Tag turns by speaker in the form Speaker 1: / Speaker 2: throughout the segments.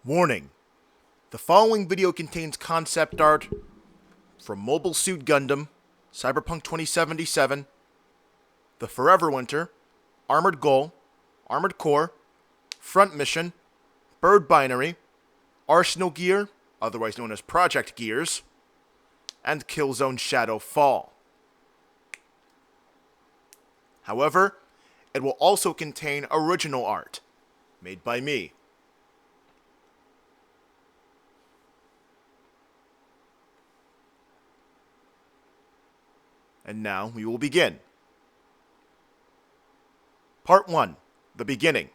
Speaker 1: Warning: the following video contains concept art from Mobile Suit Gundam, Cyberpunk 2077, The Forever Winter, Armored Goal, Armored Core, Front Mission, Bird Binary, Arsenal Gear, otherwise known as Project Gears, and Killzone Shadow Fall. However, it will also contain original art, made by me. And now we will begin. Part 1. The Beginning.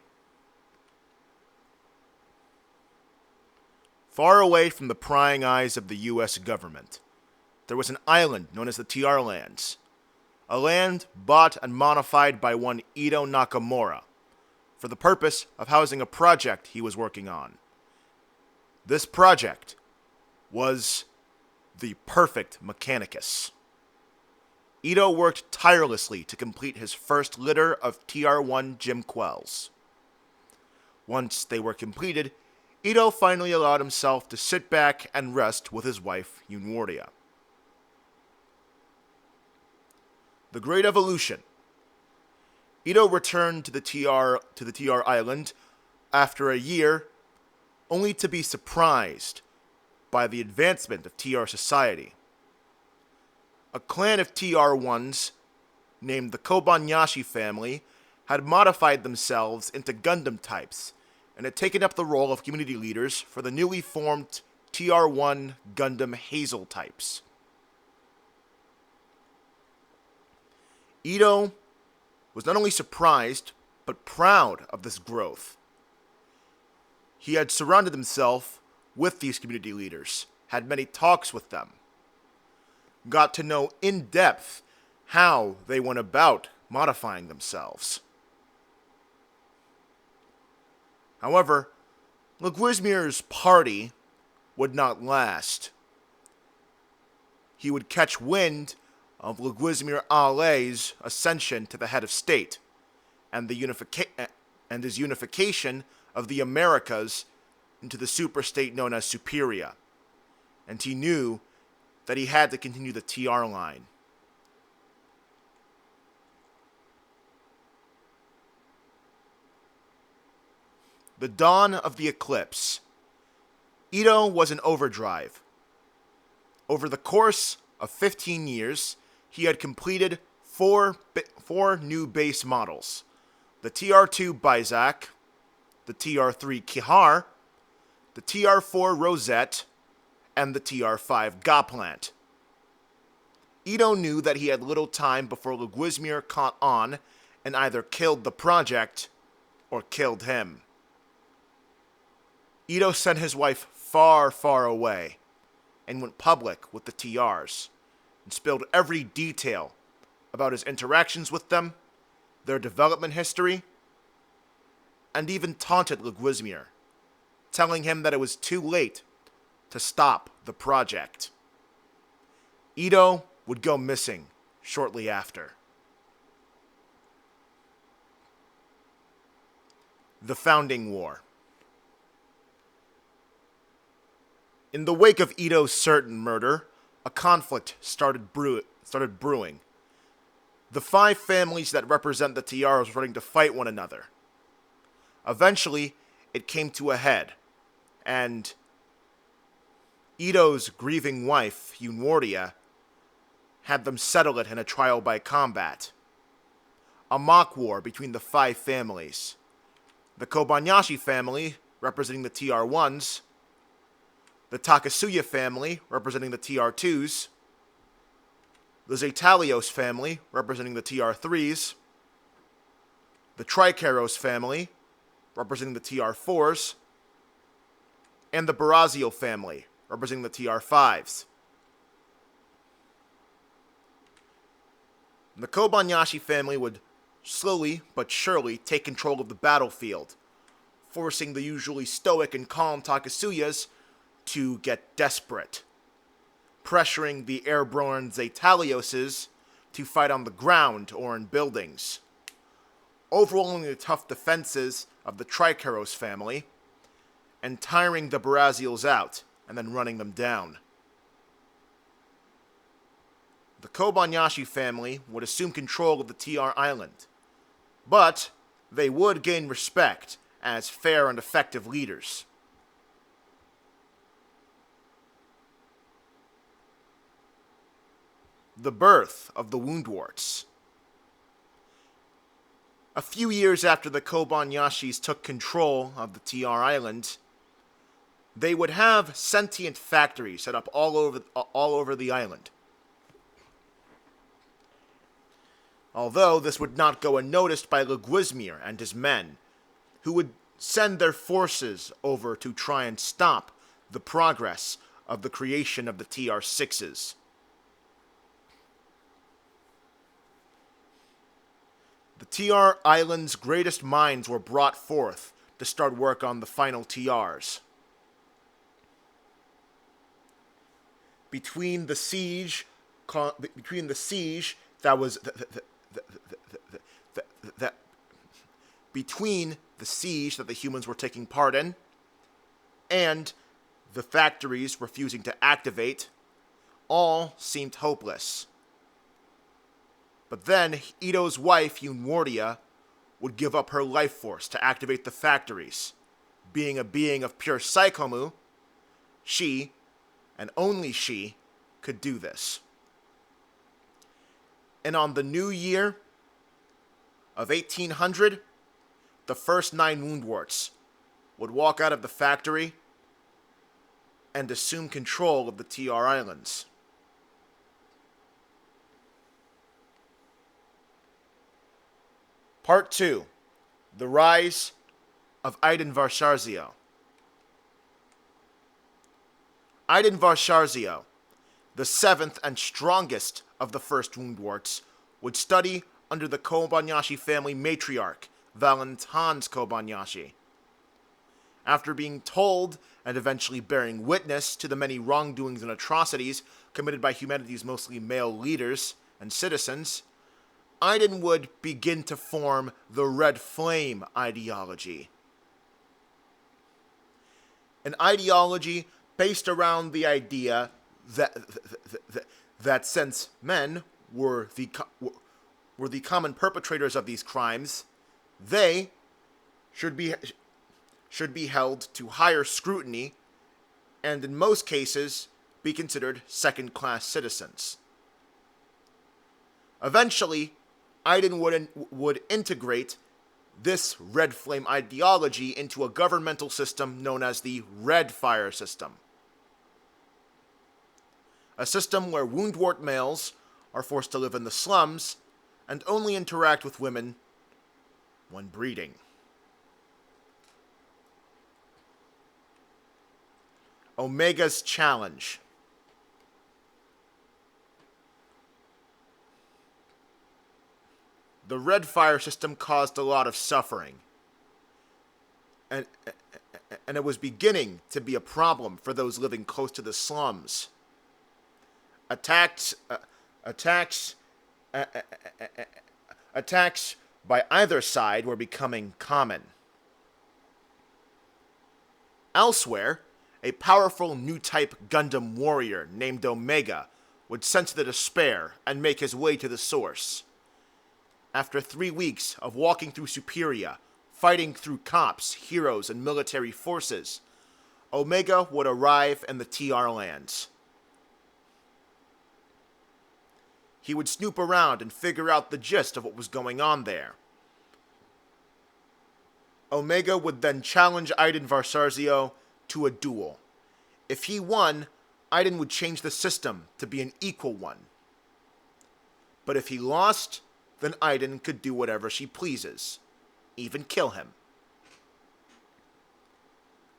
Speaker 1: Far away from the prying eyes of the US government, there was an island known as the TR Lands, a land bought and modified by one Ito Nakamura for the purpose of housing a project he was working on. This project was the perfect Mechanicus. Ito worked tirelessly to complete his first litter of TR-1 Jim Quells. Once they were completed, Ito finally allowed himself to sit back and rest with his wife, Woundwortia. The Great Evolution. Ito returned to the TR Island after a year, only to be surprised by the advancement of TR society. A clan of TR-1s, named the Kobayashi family, had modified themselves into Gundam types and had taken up the role of community leaders for the newly formed TR-1 Gundam Hazel types. Ito was not only surprised, but proud of this growth. He had surrounded himself with these community leaders, had many talks with them, got to know in depth how they went about modifying themselves. However, Leguizmo's party would not last. He would catch wind of Leguizmo Ale's ascension to the head of state and his unification of the Americas into the superstate known as Superia, and he knew that he had to continue the TR line. The dawn of the eclipse. Ito was in overdrive. Over the course of 15 years, he had completed four new base models: the TR-2 Bizak, the TR-3 Kihar, the TR-4 Rosette, and the TR-5 Goplant. Ito knew that he had little time before Leguizmo caught on and either killed the project or killed him. Ito sent his wife far, far away and went public with the TRs and spilled every detail about his interactions with them, their development history, and even taunted Leguizmo, telling him that it was too late to stop the project. Ito would go missing shortly after. The Founding War. In the wake of Ito's certain murder, a conflict started brewing. The five families that represent the TRs were starting to fight one another. Eventually, it came to a head, and Ito's grieving wife, Woundwortia, had them settle it in a trial by combat. A mock war between the five families. The Kobayashi family, representing the TR-1s, the Takasuya family, representing the TR-2s, the Zetalios family, representing the TR-3s, the Tricaros family, representing the TR-4s, and the Barazio family, representing the TR-5s. The Kobayashi family would slowly but surely take control of the battlefield, forcing the usually stoic and calm Takasuyas to get desperate, pressuring the airborne Zetalioses to fight on the ground or in buildings, overwhelming the tough defenses of the Tricaros family, and tiring the Barazials out, and then running them down. The Kobayashi family would assume control of the TR Island, but they would gain respect as fair and effective leaders. The birth of the Woundworts. A few years after the Kobayashis took control of the TR Island, they would have sentient factories set up all over the island. Although this would not go unnoticed by Leguizamir and his men, who would send their forces over to try and stop the progress of the creation of the TR-6s. The TR Island's greatest minds were brought forth to start work on the final TRs. Between the siege that the humans were taking part in, and the factories refusing to activate, all seemed hopeless. But then Ito's wife, Woundwortia, would give up her life force to activate the factories. Being a being of pure psychomu, she, and only she, could do this. And on the new year of 1800, the first 9 Woundworts would walk out of the factory and assume control of the TR Islands. Part 2. The Rise of Iden Varsharzio. Iden Varsharzio, the 7th and strongest of the first Woundworts, would study under the Kobayashi family matriarch, Valentans Kobayashi. After being told and eventually bearing witness to the many wrongdoings and atrocities committed by humanity's mostly male leaders and citizens, Iden would begin to form the Red Flame ideology. An ideology based around the idea that since men were the common perpetrators of these crimes, they should be held to higher scrutiny and in most cases be considered second-class citizens. Eventually, Iden would integrate this Red Flame ideology into a governmental system known as the Red Fire system. A system where Woundwort males are forced to live in the slums and only interact with women when breeding. Omega's Challenge. The Red Fire system caused a lot of suffering, and it was beginning to be a problem for those living close to the slums. Attacks by either side were becoming common. Elsewhere, a powerful new type Gundam warrior named Omega would sense the despair and make his way to the source. After 3 weeks of walking through Superia, fighting through cops, heroes, and military forces, Omega would arrive in the TR lands. He would snoop around and figure out the gist of what was going on there. Omega would then challenge Iden Varsharzio to a duel. If he won, Iden would change the system to be an equal one. But if he lost, then Iden could do whatever she pleases, even kill him.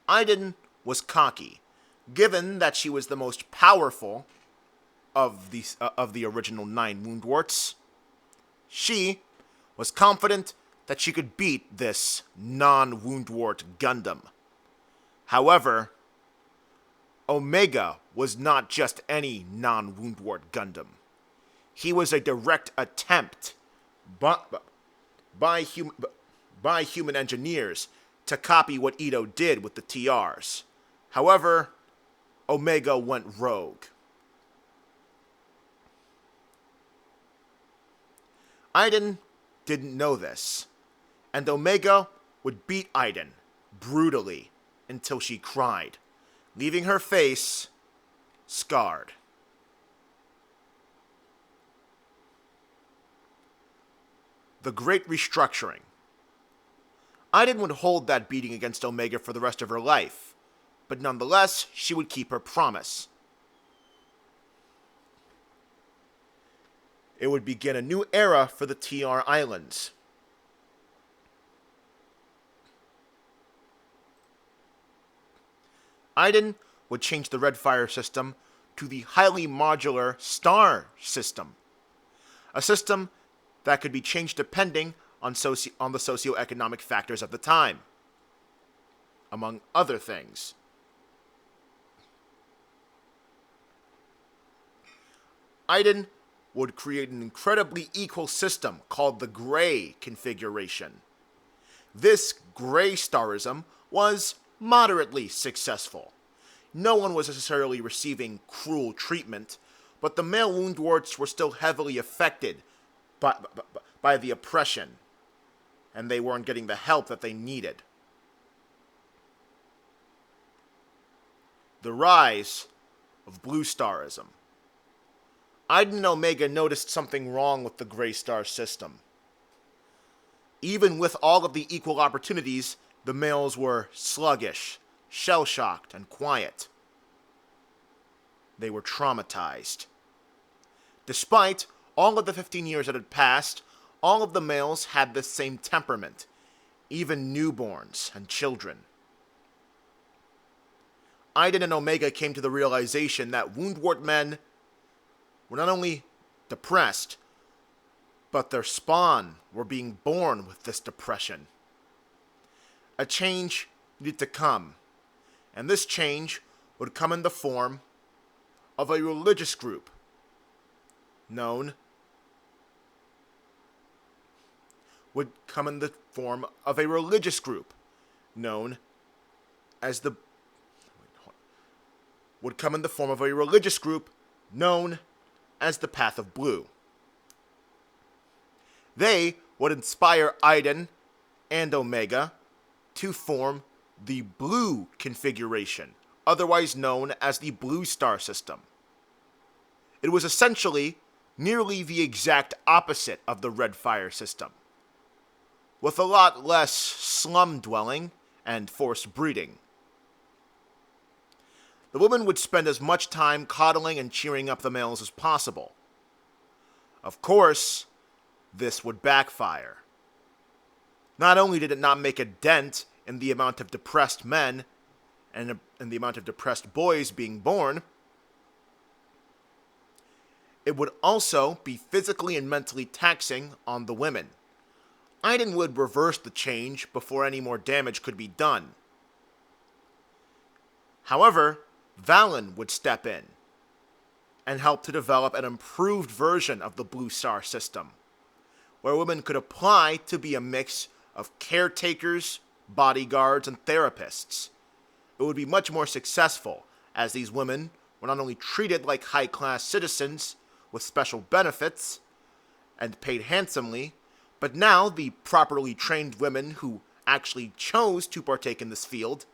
Speaker 1: Iden was cocky, given that she was the most powerful of the original 9 Woundworts. She was confident that she could beat this non-Woundwort Gundam. However, Omega was not just any non-Woundwort Gundam. He was a direct attempt by human engineers to copy what Ito did with the TRs. However, Omega went rogue. Iden didn't know this, and Omega would beat Iden brutally until she cried, leaving her face scarred. The Great Restructuring. Iden would hold that beating against Omega for the rest of her life, but nonetheless, she would keep her promise. It would begin a new era for the TR Islands. Iden would change the Red Fire system to the highly modular Star system, a system that could be changed depending on the socioeconomic factors of the time, among other things. Iden would create an incredibly equal system called the Gray configuration. This Gray Starism was moderately successful. No one was necessarily receiving cruel treatment, but the male Woundworts were still heavily affected by the oppression, and they weren't getting the help that they needed. The rise of Blue Starism. Iden and Omega noticed something wrong with the Gray Star system. Even with all of the equal opportunities, the males were sluggish, shell-shocked, and quiet. They were traumatized. Despite all of the 15 years that had passed, all of the males had the same temperament, even newborns and children. Iden and Omega came to the realization that Woundwort men were not only depressed, but their spawn were being born with this depression. A change needed to come, and this change would come in the form of a religious group known as the Path of Blue. They would inspire Iden and Omega to form the Blue configuration, otherwise known as the Blue Star system. It was essentially nearly the exact opposite of the Red Fire system, with a lot less slum dwelling and forced breeding. The women would spend as much time coddling and cheering up the males as possible. Of course, this would backfire. Not only did it not make a dent in the amount of depressed men and the amount of depressed boys being born, it would also be physically and mentally taxing on the women. Iden would reverse the change before any more damage could be done. However, Valen would step in and help to develop an improved version of the Blue Star system, where women could apply to be a mix of caretakers, bodyguards, and therapists. It would be much more successful, as these women were not only treated like high-class citizens with special benefits and paid handsomely, but now the properly trained women who actually chose to partake in this field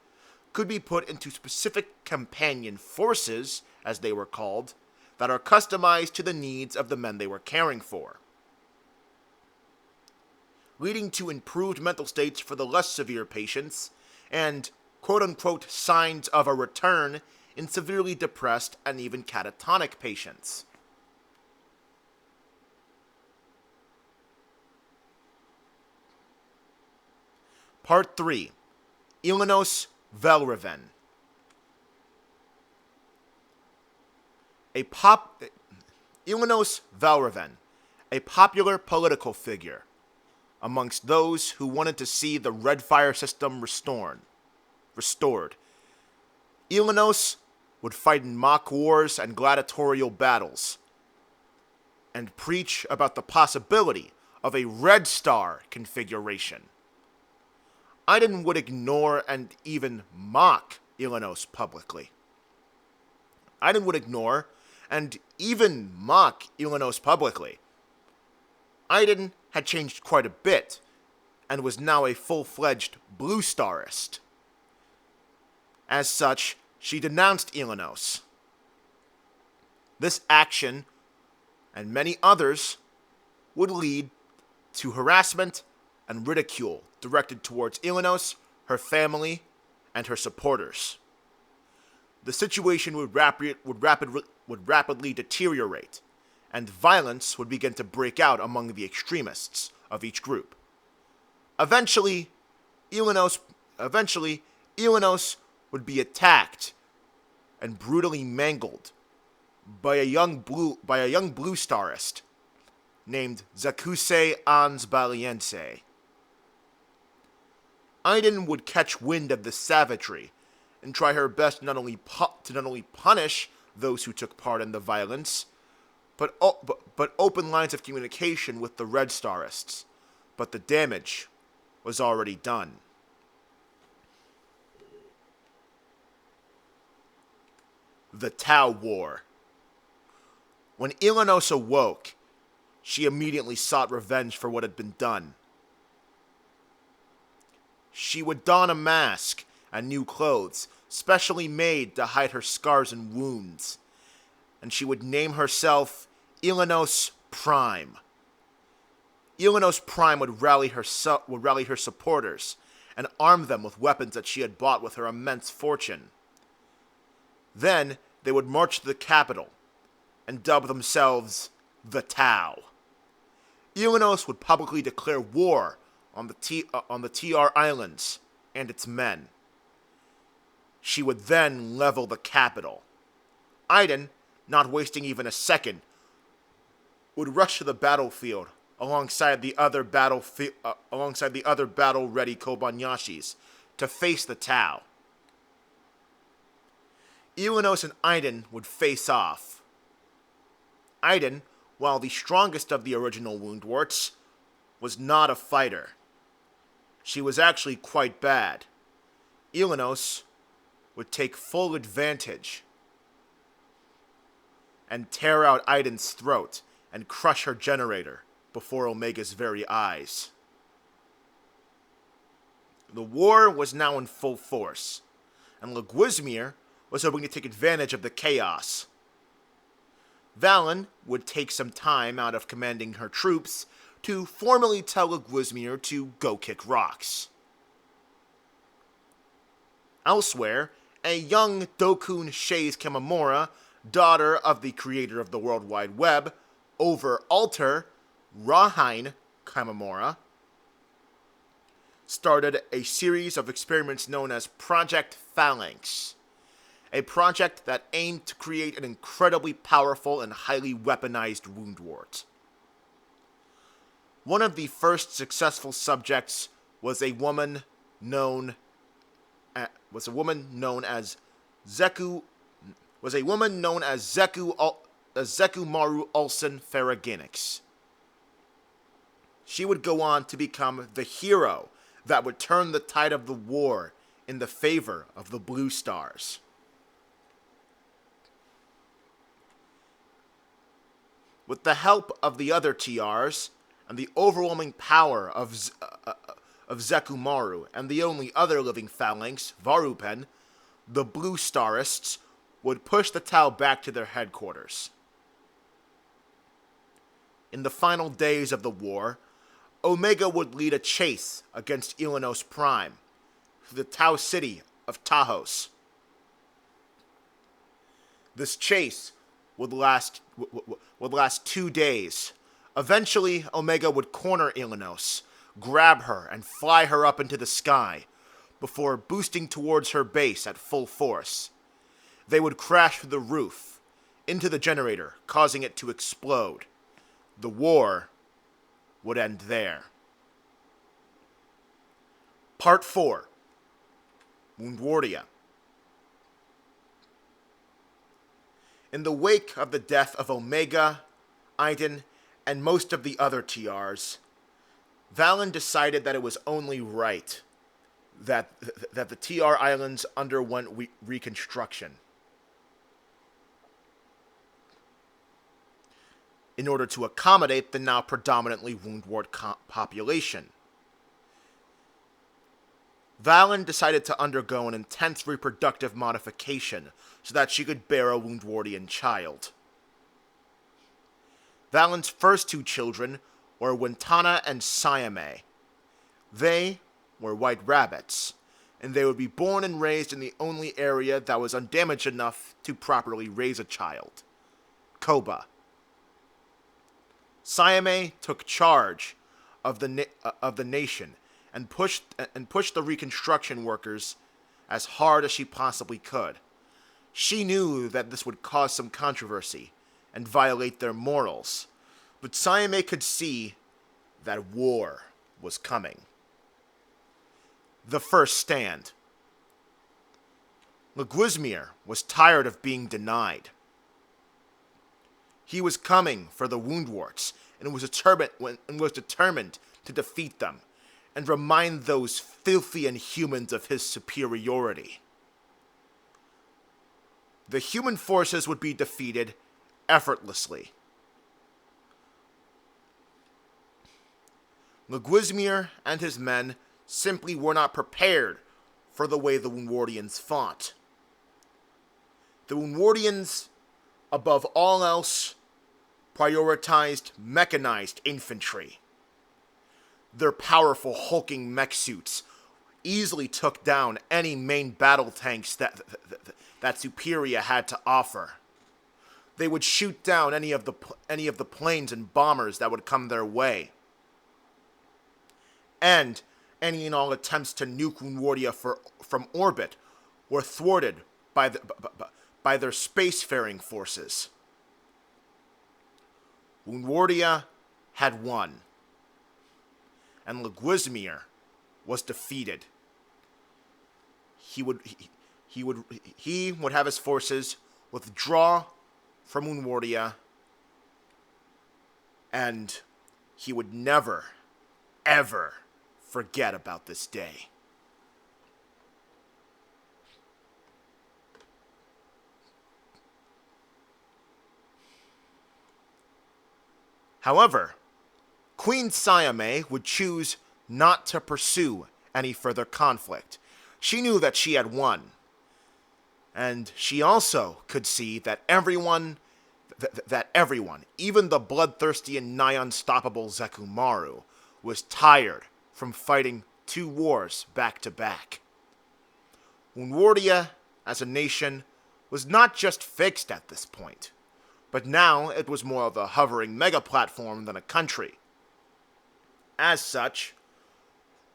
Speaker 1: could be put into specific companion forces, as they were called, that are customized to the needs of the men they were caring for, leading to improved mental states for the less severe patients and quote-unquote signs of a return in severely depressed and even catatonic patients. Part 3. Ilanos Velreven. Ilanos Velreven, a popular political figure amongst those who wanted to see the Red Fire system restored. Ilanos would fight in mock wars and gladiatorial battles, and preach about the possibility of a Red Star configuration. Iden would ignore and even mock Ilanos publicly. Iden would ignore and even mock Ilanos publicly. Iden had changed quite a bit and was now a full-fledged Blue Starist. As such, she denounced Ilanos. This action, and many others, would lead to harassment and ridicule directed towards Ilanos, her family, and her supporters. The situation would rapidly deteriorate, and violence would begin to break out among the extremists of each group. Eventually, Ilanos would be attacked and brutally mangled by a young blue starist named Zakuse Ansbaliense. Iden would catch wind of the savagery and try her best to not only punish those who took part in the violence, but open lines of communication with the Red Starists. But the damage was already done. The Tau War. When Ilanos awoke, she immediately sought revenge for what had been done. She would don a mask and new clothes, specially made to hide her scars and wounds, and she would name herself Ilanos Prime. Ilanos Prime would rally her supporters and arm them with weapons that she had bought with her immense fortune. Then they would march to the capital and dub themselves the Tau. Ilanos would publicly declare war on the TR Islands and its men. She would then level the capital. Iden, not wasting even a second, would rush to the battlefield alongside the other battle-ready Kobanyashis to face the Tau. Ilanos and Iden would face off. Iden, while the strongest of the original Woundworts, was not a fighter. She was actually quite bad. Ilanos would take full advantage and tear out Iden's throat and crush her generator before Omega's very eyes. The war was now in full force, and Leguizamir was hoping to take advantage of the chaos. Valen would take some time out of commanding her troops to formally tell Leguizamir to go kick rocks. Elsewhere, a young Dokun Shaze Kamamura, daughter of the creator of the World Wide Web, over Alter Rahine Kamamura, started a series of experiments known as Project Phalanx, a project that aimed to create an incredibly powerful and highly weaponized Woundwort. One of the first successful subjects was a woman known as Zeku Maru Olsen Ferraginix. She would go on to become the hero that would turn the tide of the war in the favor of the Blue Stars. With the help of the other TRs and the overwhelming power of Zeku Maru and the only other living phalanx, Varupen, the Blue Starists would push the Tau back to their headquarters. In the final days of the war, Omega would lead a chase against Ilanos Prime through the Tau city of Tahos. This chase would last 2 days. Eventually, Omega would corner Ilanos, grab her, and fly her up into the sky, before boosting towards her base at full force. They would crash through the roof, into the generator, causing it to explode. The war would end there. Part 4. Woundwortia. In the wake of the death of Omega, Iden, and most of the other TRs, Valen decided that it was only right that the TR Islands underwent reconstruction in order to accommodate the now predominantly Woundwort population. Valen decided to undergo an intense reproductive modification so that she could bear a Woundwortian child. Valen's first two children were Wintana and Siame. They were white rabbits, and they would be born and raised in the only area that was undamaged enough to properly raise a child, Koba. Siame took charge of the nation and pushed the reconstruction workers as hard as she possibly could. She knew that this would cause some controversy and violate their morals, but Siame could see that war was coming. The first stand. Leguizamir was tired of being denied. He was coming for the Woundworts and was determined to defeat them and remind those filthy inhumans of his superiority. The human forces would be defeated effortlessly. Leguizamir and his men simply were not prepared for the way the Woundwortians fought. The Woundwortians, above all else, prioritized mechanized infantry. Their powerful hulking mech suits easily took down any main battle tanks that Superia had to offer. They would shoot down any of the planes and bombers that would come their way. And any and all attempts to nuke Woundwortia from orbit were thwarted by their spacefaring forces. Woundwortia had won, and Leguizamir was defeated. He would have his forces withdraw from Woundwortia, and he would never, ever forget about this day. However, Queen Siame would choose not to pursue any further conflict. She knew that she had won. And she also could see that everyone, even the bloodthirsty and nigh unstoppable Zeku-Maru, was tired from fighting two wars back to back. Woundwortia, as a nation, was not just fixed at this point, but now it was more of a hovering mega-platform than a country. As such,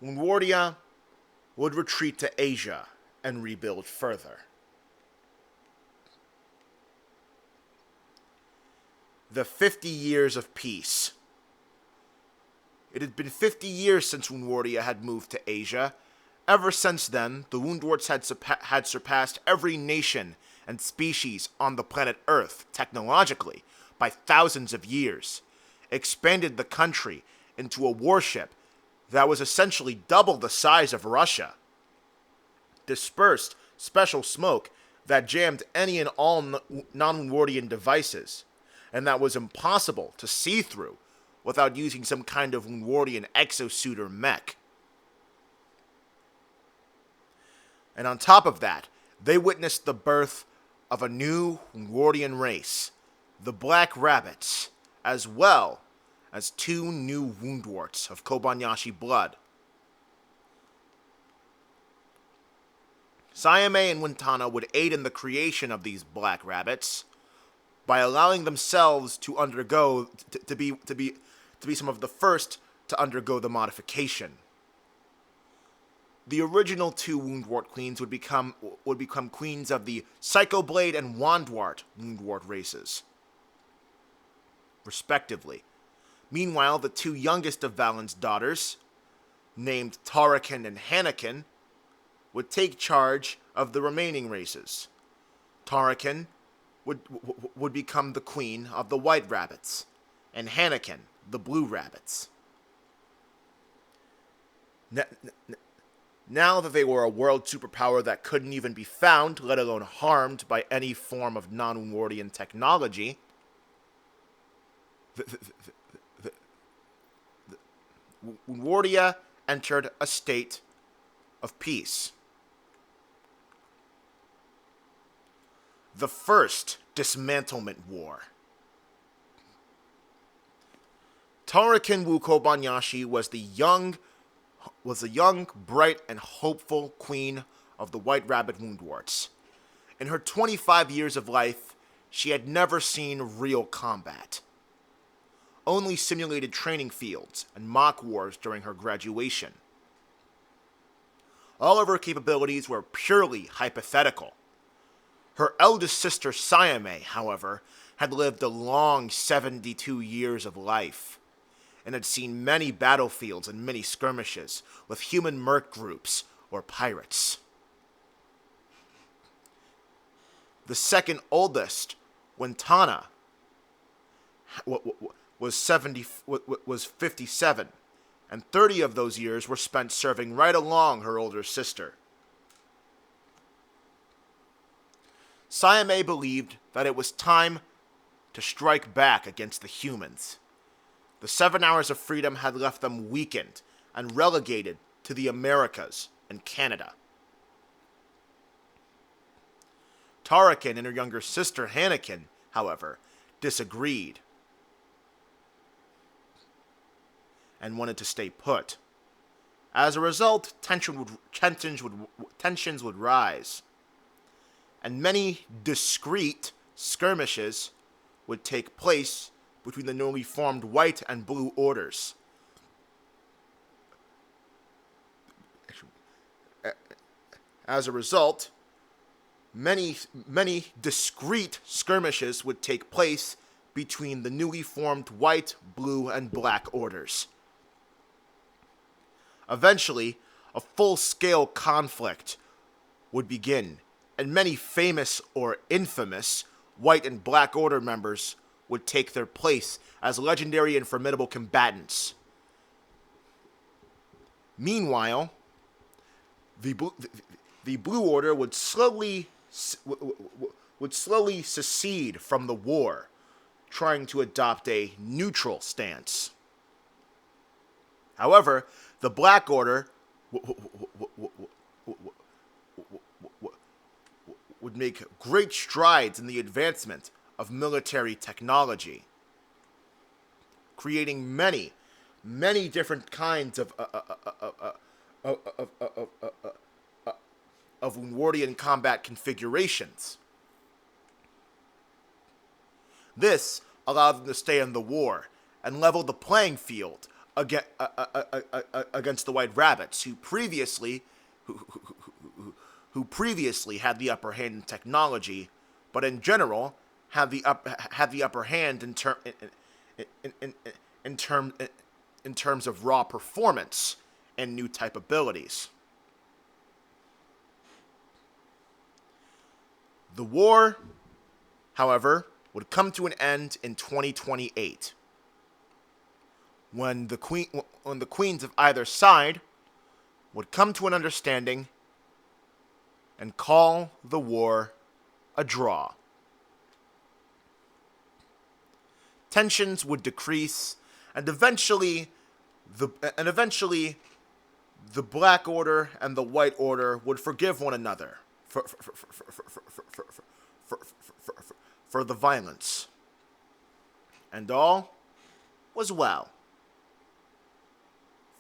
Speaker 1: Woundwortia would retreat to Asia and rebuild further. The 50 years of peace. It had been 50 years since Woundwortia had moved to Asia. Ever since then, the Woundworts had surpassed every nation and species on the planet Earth technologically by thousands of years, expanded the country into a warship that was essentially double the size of Russia, dispersed special smoke that jammed any and all non-Woundwortian devices, and that was impossible to see through without using some kind of Woundwortian exosuit or mech. And on top of that, they witnessed the birth of a new Woundwortian race, the Black Rabbits, as well as two new Woundworts of Kobayashi blood. Siame and Wintana would aid in the creation of these Black Rabbits by allowing themselves to undergo to be some of the first to undergo the modification. The original two Woundwort queens would become queens of the Psychoblade and Wandwart Woundwort races, respectively. Meanwhile, the two youngest of Valen's daughters, named Tarakan and Hanakin, would take charge of the remaining races. Tarakan would become the queen of the White Rabbits, and Hanakin the Blue Rabbits. Now that they were a world superpower that couldn't even be found, let alone harmed, by any form of non-Woundwortian technology, Woundwortia entered a state of peace. The First Dismantlement War. Tarakin Wu Kobayashi was a young, bright, and hopeful queen of the White Rabbit Woundworts. In her 25 years of life, she had never seen real combat. Only simulated training fields and mock wars during her graduation. All of her capabilities were purely hypothetical. Her eldest sister Sayame, however, had lived a long 72 years of life, and had seen many battlefields and many skirmishes with human merc groups or pirates. The second oldest, Wintana, was 57, and 30 of those years were spent serving right along her older sister. Sayame believed that it was time to strike back against the humans. The 7 hours of freedom had left them weakened and relegated to the Americas and Canada. Tarakin and her younger sister Hanakin, however, disagreed and wanted to stay put. As a result, tensions would rise, and many discreet skirmishes would take place between the newly formed White and Blue Orders. As a result, many discreet skirmishes would take place between the newly formed White, Blue, and Black Orders. Eventually, a full-scale conflict would begin, and many famous or infamous White and Black Order members would take their place as legendary and formidable combatants. Meanwhile, the Blue Order would slowly secede from the war, trying to adopt a neutral stance. However, the Black Order would make great strides in the advancement of military technology, creating many different kinds of Woundwortian combat configurations. This allowed them to stay in the war and level the playing field against the White Rabbits, who previously had the upper hand in technology, but in general had the upper hand in terms of raw performance and new type abilities. The war, however, would come to an end in 2028, when the queens of either side would come to an understanding and call the war a draw. Tensions would decrease, and eventually the Black Order and the White Order would forgive one another for the violence, and all was well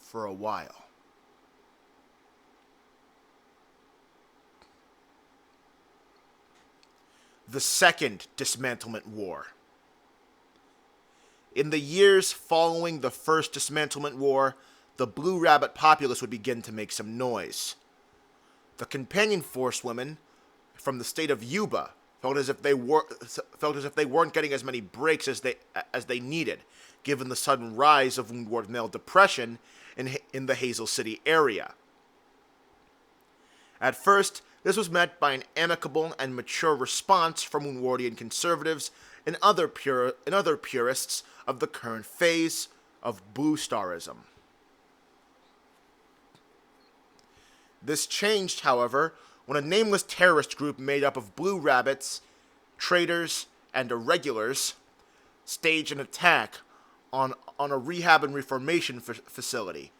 Speaker 1: for a while. The Second Dismantlement War. In the years following the First Dismantlement War, the Blue Rabbit populace would begin to make some noise. The Companion Force women from the state of Yuba felt as if they weren't getting as many breaks as they needed, given the sudden rise of Woundwort male depression in the Hazel City area. At first, this was met by an amicable and mature response from Woundwortian conservatives and other purists of the current phase of Blue Starism. This changed, however, when a nameless terrorist group made up of blue rabbits, traitors, and irregulars staged an attack on a rehab and reformation facility,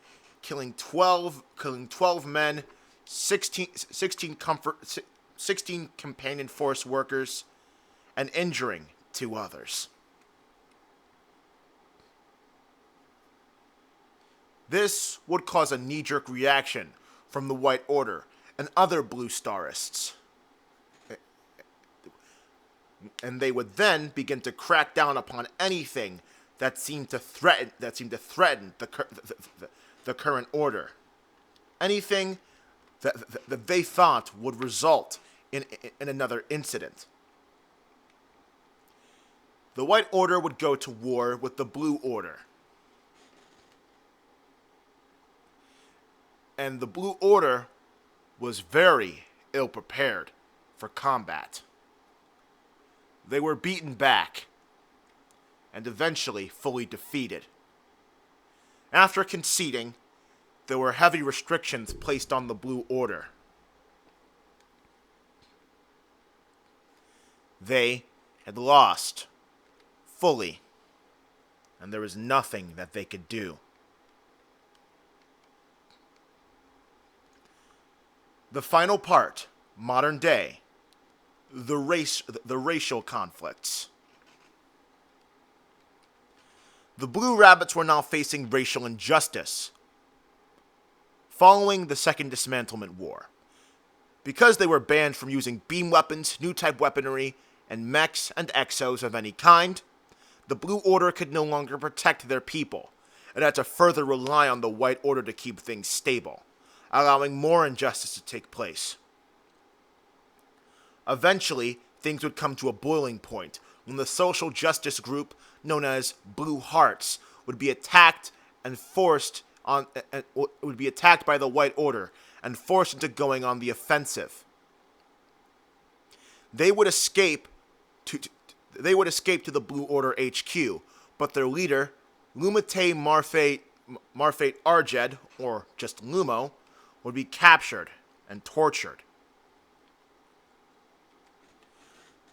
Speaker 1: killing 12 men, 16 companion force workers, and injuring 2 others. This would cause a knee-jerk reaction from the White Order and other Blue Starists, and they would then begin to crack down upon anything that seemed to threaten the current order, anything that they thought would result in another incident. The White Order would go to war with the Blue Order, and the Blue Order was very ill-prepared for combat. They were beaten back and eventually fully defeated. After conceding, there were heavy restrictions placed on the Blue Order. They had lost fully, and there was nothing that they could do. The final part, modern day, the racial conflicts. The Blue Rabbits were now facing racial injustice following the Second Dismantlement War. Because they were banned from using beam weapons, new type weaponry, and mechs and exos of any kind, the Blue Order could no longer protect their people, and had to further rely on the White Order to keep things stable, allowing more injustice to take place. Eventually, things would come to a boiling point when the social justice group known as Blue Hearts would be attacked by the White Order and forced into going on the offensive. They would escape to the Blue Order HQ, but their leader, Lumite Marfate Arjed, or just Lumo, would be captured and tortured.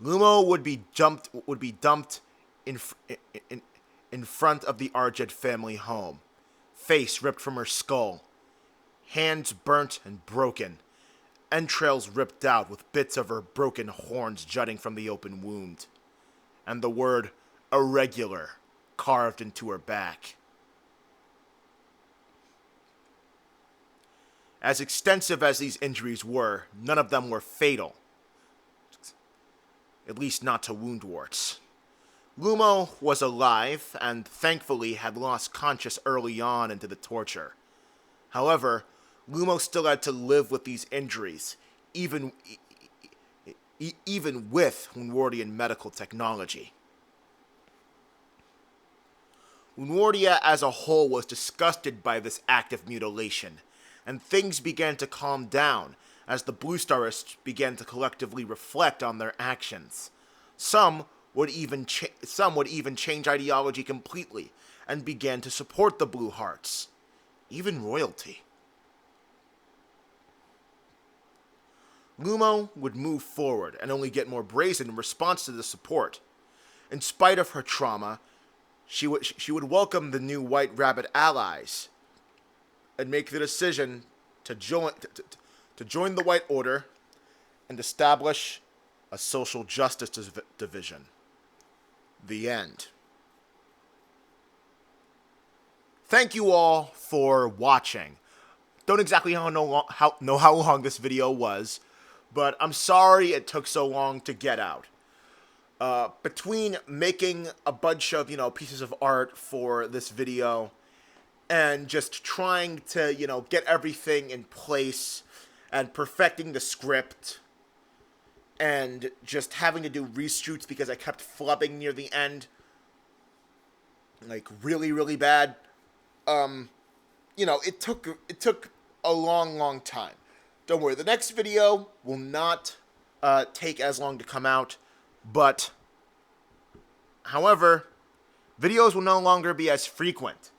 Speaker 1: Lumo would be dumped in front of the Arjed family home, face ripped from her skull, hands burnt and broken, entrails ripped out with bits of her broken horns jutting from the open wound, and the word irregular carved into her back. As extensive as these injuries were, none of them were fatal. At least not to Woundworts. Lumo was alive and thankfully had lost conscious early on into the torture. However, Lumo still had to live with these injuries, even with Woundwortian medical technology. Woundwortia as a whole was disgusted by this act of mutilation, and things began to calm down as the Blue Starists began to collectively reflect on their actions. Some would even change ideology completely and began to support the Blue Hearts, even royalty. Lumo would move forward and only get more brazen in response to the support. In spite of her trauma, she would welcome the new White Rabbit allies and make the decision to join the White Order and establish a social justice division. The end. Thank you all for watching. Don't exactly know how long this video was, but I'm sorry it took so long to get out. Between making a bunch of, pieces of art for this video and just trying to, get everything in place and perfecting the script and just having to do reshoots because I kept flubbing near the end, like really, really bad. It took a long time. Don't worry, the next video will not take as long to come out, but however, videos will no longer be as frequent,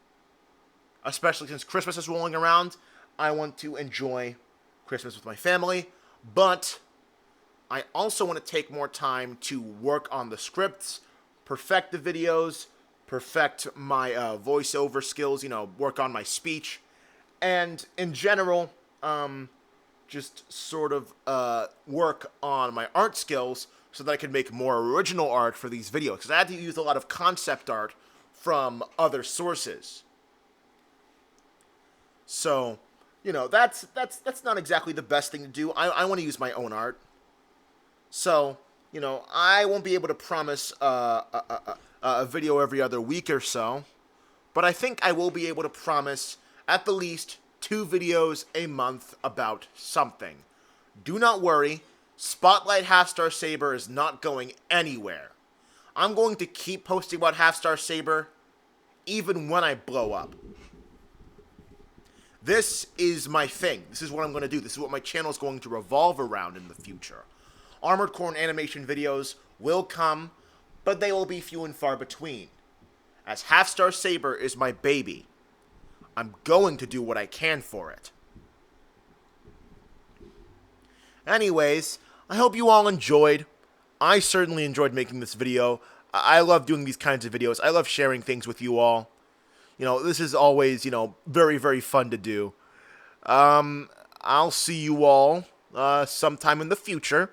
Speaker 1: especially since Christmas is rolling around. I want to enjoy Christmas with my family, but I also want to take more time to work on the scripts, perfect the videos, perfect my voiceover skills, work on my speech, and in general, just sort of work on my art skills so that I can make more original art for these videos. Because I had to use a lot of concept art from other sources. So, that's not exactly the best thing to do. I want to use my own art. So, I won't be able to promise a video every other week or so, but I think I will be able to promise at the least 2 videos a month about something. Do not worry, Spotlight Half-Star Saber is not going anywhere. I'm going to keep posting about Half-Star Saber even when I blow up. This is my thing. This is what I'm going to do. This is what my channel is going to revolve around in the future. Armored Core and animation videos will come, but they will be few and far between. As Half-Star Saber is my baby, I'm going to do what I can for it. Anyways, I hope you all enjoyed. I certainly enjoyed making this video. I love doing these kinds of videos. I love sharing things with you all. This is always, very, very fun to do. I'll see you all sometime in the future.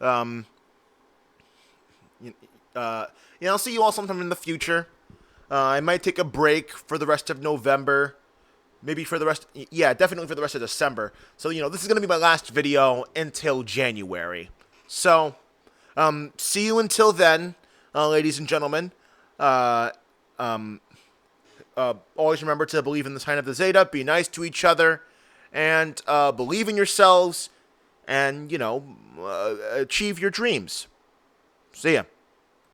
Speaker 1: I'll see you all sometime in the future. I might take a break for the rest of November. Maybe for the rest... Yeah, definitely for the rest of December. So, this is going to be my last video until January. So, see you until then, ladies and gentlemen. Always remember to believe in the sign of the Zeta, be nice to each other, and believe in yourselves, and, achieve your dreams. See ya.